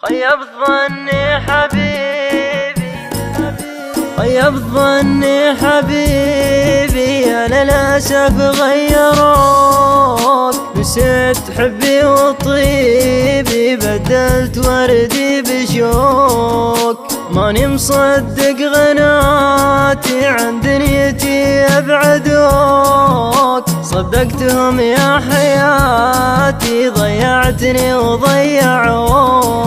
خيب ظني حبيبي، خيب ظني حبيبي، أنا للأسف غيروك. نسيت حبي وطيبي، بدلت وردي بشوك. ماني مصدق غناتي، عن دنيتي أبعدوك. صدقتهم يا حياتي، ضيعتني وضيعوك.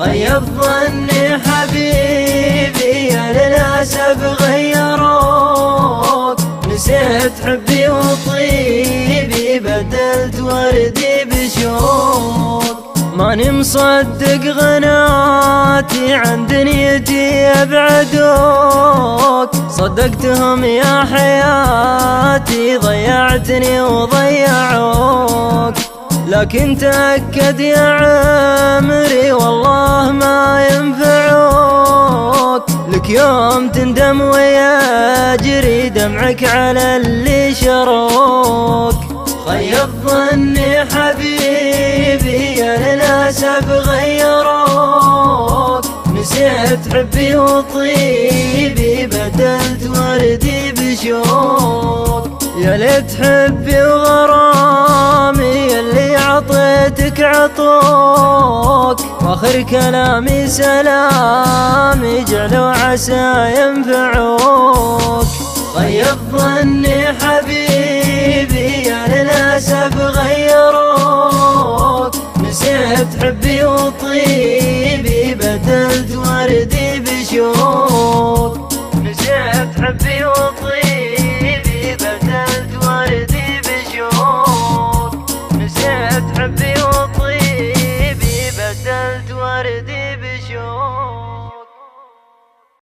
خيب ظني حبيبي، أنا للأسف غيروك. نسيت حبي وطيبي، بدلت وردي بشوك. ماني مصدق غناتي، عن دنيتي أبعدوك. صدقتهم يا حياتي، ضيعتني وضيعوك. لكن تأكد يا عمري، والله ما ينفعوك. لك يوم تندم ويجري دمعك على اللي شروك. خيب ظني حبيبي، أنا للأسف غيروك. نسيت حبي وطيبي، بدلت وردي بشوك. يا ليت حبي وغرامي اللي عطيتك عطوك. واخر كلامي سلامي، جعلوا عسى ينفعوك. خيب ظني حبيبي، أنا للأسف غيروك. نسيت حبي وطيبي، بدلت وردي بشوك. نسيت حبي وطيبي.